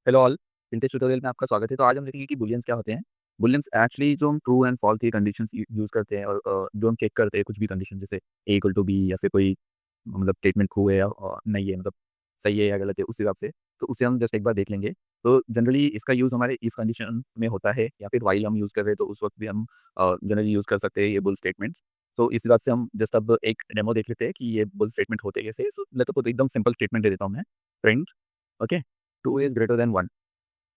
Hello all. इन test tutorial में आपका स्वागत है। तो आज हम देखेंगे कि बुलियंस क्या होते हैं। बुलियंस एक्चुअली जो हम ट्रू एंड फॉल्स की कंडीशंस यूज करते हैं और जो हम चेक करते हैं कुछ भी कंडीशन, जैसे ए इक्वल टू बी या फिर कोई मतलब स्टेटमेंट ट्रू है या नहीं है, मतलब सही है या गलत है, उस हिसाब से तो उसे हम जस्ट एक बार देख लेंगे। तो जनरली इसका यूज़ हमारे इफ कंडीशन में होता है या फिर वाइल हम यूज़ कर रहे हैं तो उस वक्त भी हम जनरली यूज़ कर सकते हैं ये बुल स्टेटमेंट्स। तो इस हिसाब से हम जस्ट अब एक डेमो देख लेते हैं कि ये बुल स्टेटमेंट होते कैसे। सो तो एकदम सिंपल स्टेटमेंट दे देता हूँ मैं। Print okay, two is greater then one.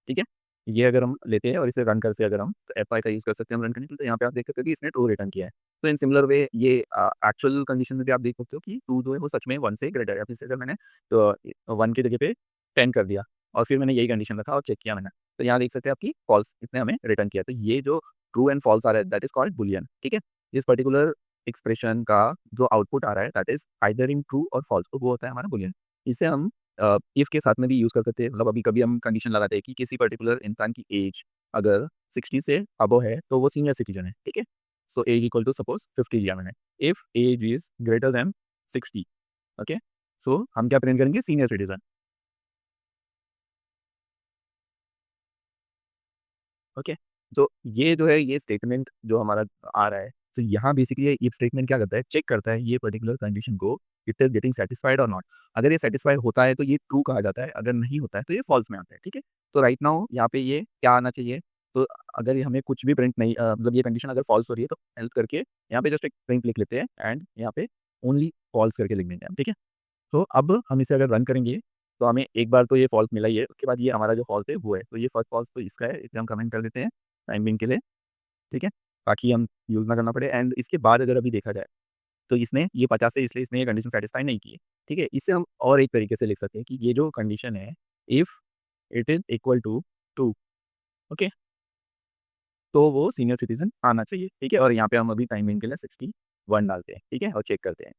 ठीक है, ये अगर हम लेते हैं और इसे रन करते हैं, अगर हम तो एफ5 का यूज़ कर सकते हैं हम रन करने के लिए। तो यहाँ पे आप देख सकते हो कि इसने ट्रू रिटर्न किया है। तो इन सिमिलर वे ये एक्चुअल कंडीशन में भी आप देख सकते हो कि टू जो है वो सच में वन से ग्रेटर है। अब इससे मैंने तो वन की जगह पे 10 कर दिया और फिर मैंने यही कंडीशन रखा और चेक किया मैंने, तो यहाँ देख सकते हैं आपकी फॉल्स इसने हमें रिटर्न किया। तो ये जो ट्रू एंड फॉल्स आ रहा है दैट इज कॉल्ड बुलियन। ठीक है, इस पर्टिकुलर एक्सप्रेशन का जो आउटपुट आ रहा है that is either in true और फॉल्स, तो वो होता है हमारा बुलियन। इसे हम इफ के साथ में भी यूज़ कर सकते हैं। मतलब अभी कभी हम कंडीशन लगाते हैं कि किसी पर्टिकुलर इंसान की एज अगर 60 से अबव है तो वो सीनियर सिटीजन है। ठीक है, so age equal to suppose 50 दिया मैंने। If age is greater than 60, okay, so हम क्या प्रिंट करेंगे, सीनियर सिटीजन। ओके, तो ये जो है ये स्टेटमेंट जो हमारा आ रहा है, तो यहाँ बेसिकली ये इफ स्टेटमेंट क्या करता है, चेक करता है ये पर्टिकुलर कंडीशन को इट इज गेटिंग सेटिस्फाइड और नॉट। अगर ये सेटिस्फाई होता है तो ये ट्रू कहा जाता है, अगर नहीं होता है तो ये फॉल्स में आता है। ठीक है, तो राइट नाउ यहाँ पे ये क्या आना चाहिए। तो अगर ये हमें कुछ भी प्रिंट नहीं मतलब ये कंडीशन अगर फॉल्स हो रही है तो हेल्प करके यहाँ पे जस्ट एक प्रिंट लिख लेते हैं एंड यहाँ पे ओनली फॉल्स करके लिख देंगे हम। ठीक है, तो अब हम इसे अगर रन करेंगे तो हमें एक बार तो ये फॉल्स मिला ही है, उसके बाद ये हमारा जो फॉल्स है वो है, तो ये फर्स्ट फॉल्स तो इसका है, इसे हम कमेंट कर देते हैं टाइम बिंग के लिए। ठीक है, ताकि हम यूज़ ना करना पड़े। एंड इसके बाद अगर अभी देखा जाए तो इसने ये 50 है इसलिए इसने ये कंडीशन सेटिस्फाई नहीं की है। ठीक है, इससे हम और एक तरीके से लिख सकते हैं कि ये जो कंडीशन है if it is equal to 2, okay, तो वो सीनियर सिटीज़न आना चाहिए। ठीक है, और यहाँ पे हम अभी टाइम बिंग के लिए 61 डालते हैं। ठीक है, और चेक करते हैं।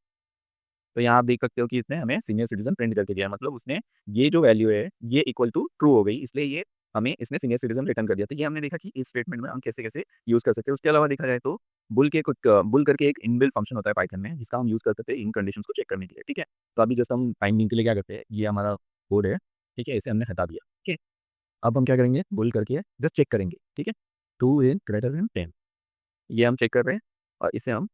तो यहाँ आप देख सकते हो कि इसने हमें सीनियर सिटीजन प्रिंट करके दिया है, मतलब उसने ये जो वैल्यू है ये इक्वल टू ट्रू हो गई, इसलिए ये हमें इसने सीनियर सिटीजन रिटर्न कर दिया। तो ये हमने देखा कि इस स्टेटमेंट में हम कैसे कैसे यूज़ कर सकते हैं। उसके अलावा देखा जाए तो बुल के कुछ बुल करके एक इनबिल्ट फंक्शन होता है पाइथन में जिसका हम यूज़ कर सकते हैं इन कंडीशंस को चेक करने के लिए। ठीक है, तो अभी जस्ट हम टाइमिंग के लिए क्या करते हैं, ये हमारा कोड है। ठीक है, इसे हमने हटा दिया। ठीक है, अब हम क्या करेंगे, बुल करके जस्ट चेक करेंगे। ठीक है, 2 इज ग्रेटर देन 10, ये हम चेक कर रहे हैं और इसे हम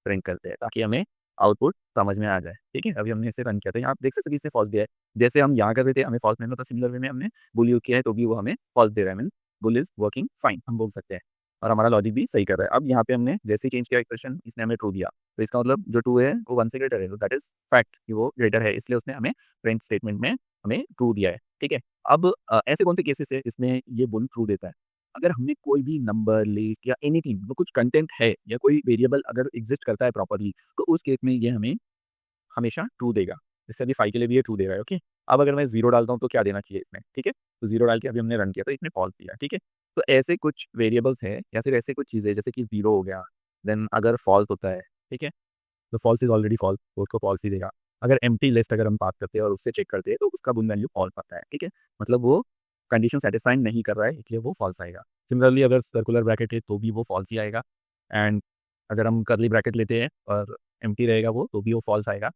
प्रिंट करते हैं ताकि हमें आउटपुट समझ में आ जाए। ठीक है, अभी हमने इसे रन किया था, यहाँ आप देख सकते हैं कि इससे फॉल्स दिया है। जैसे हम यहाँ कर रहे थे हमें फॉल्स मिलना था, सिमिलर वे में हमने बुल यूज किया है तो भी वो हमें फॉल्स दे रहा है। Mean bull is working fine हम बोल सकते हैं और हमारा लॉजिक भी सही कर रहा है। अब यहाँ पे हमने जैसे ही चेंज किया एक्सप्रेशन, इसने हमें ट्रू दिया, तो इसका मतलब जो ट्रू है वो वन से ग्रेटर है, तो दैट इज फैक्ट कि वो ग्रेटर है, इसलिए उसने हमें प्रिंट स्टेटमेंट में हमें ट्रू दिया है। ठीक है, अब ऐसे कौन से केसेस है इसमें ये बुल ट्रू देता है, अगर हमने कोई भी नंबर, लिस्ट या एनीथिंग वो कुछ कंटेंट है या कोई वेरिएबल अगर एग्जिस्ट करता है प्रॉपर्ली, तो उस केस में ये हमें हमेशा ट्रू देगा। जैसे अभी 5 के लिए भी ये ट्रू दे रहा है। ओके, अब अगर मैं 0 डालता हूँ तो क्या देना चाहिए इसमें। ठीक है, तो 0 डाल के अभी हमने रन किया तो इसने फॉल्स दिया। ठीक है, तो ऐसे कुछ वेरिएबल्स हैं या फिर ऐसे कुछ चीज़ें जैसे कि 0 हो गया, देन अगर फॉल्स होता है, ठीक है, तो फॉल्स इज ऑलरेडी फॉल्स, वो उसको फॉल्स ही देगा। अगर एम्प्टी लिस्ट अगर हम बात करते हैं और उससे चेक करते हैं तो उसका बुन वैल्यू फॉल्स आता है। ठीक है, मतलब वो कंडीशन सेटिस्फाई नहीं कर रहा है इसलिए वो फॉल्स आएगा। सिमिलरली अगर सर्कुलर ब्रैकेट है तो भी वो फॉल्स ही आएगा। एंड अगर हम कर्ली ब्रैकेट लेते हैं और एम्प्टी रहेगा वो तो भी वो फॉल्स आएगा।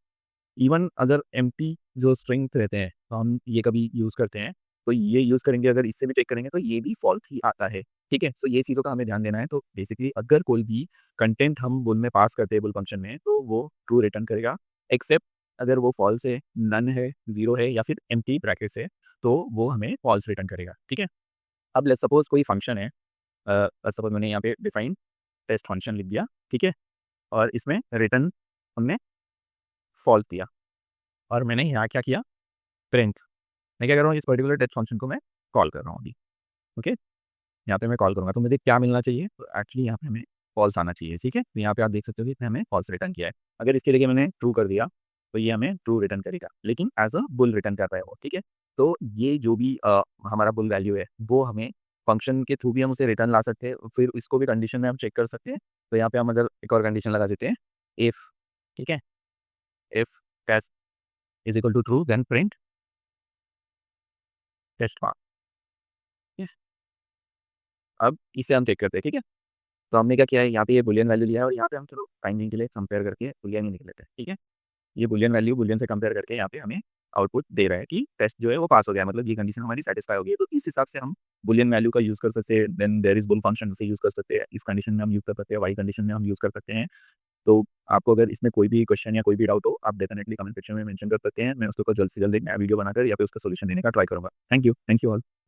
इवन अगर एम्प्टी जो स्ट्रिंग्स रहते हैं तो हम ये कभी यूज़ करते हैं, तो ये यूज़ करेंगे, अगर इससे भी चेक करेंगे तो ये भी फॉल्स ही आता है। ठीक है, सो ये चीज़ों का हमें ध्यान देना है। तो बेसिकली अगर कोई भी कंटेंट हम बुल में पास करते हैं बुल फंक्शन में तो वो ट्रू रिटर्न करेगा, एक्सेप्ट अगर वो फॉल्स है, नन है, ज़ीरो है या फिर एम्प्टी ब्रैकेट है तो वो हमें फॉल्स रिटर्न करेगा। ठीक है, अब लेट्स सपोज कोई फंक्शन है, सपोज मैंने यहाँ पे डिफाइन टेस्ट फंक्शन लिख दिया। ठीक है, और इसमें रिटर्न हमने फॉल्स दिया और मैंने यहाँ क्या किया, प्रिंट। मैं क्या कर रहा हूँ, इस पर्टिकुलर टेस्ट फंक्शन को मैं कॉल कर रहा हूँ अभी। ओके, यहाँ पे मैं कॉल करूँगा तो मुझे क्या मिलना चाहिए, तो एक्चुअली यहाँ पे हमें फॉल्स आना चाहिए। ठीक है, तो यहाँ पे आप देख सकते हो कि इसने हमें फॉल्स रिटर्न किया है। अगर इसके लिए मैंने ट्रू कर दिया तो ये हमें ट्रू रिटर्न करेगा, लेकिन एज अ बुल रिटर्न कर रहा है वो। ठीक है, तो ये जो भी हमारा बुल वैल्यू है वो हमें फंक्शन के थ्रू भी हम उसे रिटर्न ला सकते हैं, फिर इसको भी कंडीशन में हम चेक कर सकते हैं। तो यहाँ पे हम अगर एक और कंडीशन लगा देते हैं, इफ, ठीक है, if test is equal to true then print test mark. अब इसे हम चेक करते हैं। ठीक है, तो हमने क्या किया है, यहाँ पे ये बुलियन वैल्यू लिया है और यहाँ पे हम चलो फाइंडिंग के लिए कंपेयर करके बुलियन ही निकल लेते हैं। ठीक है, ये बुलियन वैल्यू बुलियन से कंपेयर करके यहाँ पे हमें आउटपुट दे रहा है कि टेस्ट जो है वो पास हो गया, मतलब ये कंडीशन हमारी सेटिस्फाई हो गई है। तो इस हिसाब से हम बुलियन वैल्यू का यूज़ कर सकते हैं, then there is bool function से यूज़ कर सकते हैं, इस कंडीशन में हम यूज़ कर सकते हैं, वाई कंडीशन में हम यूज़ कर सकते हैं। तो आपको अगर इसमें कोई भी क्वेश्चन या कोई भी डाउट हो, आप डेफिनिटली कमेंट सेक्शन में मेंशन कर सकते हैं। मैं उसके ऊपर जल्द से जल्द एक नया वीडियो बनाकर या फिर उसका सॉल्यूशन देने का ट्राई करूँगा। Thank you all.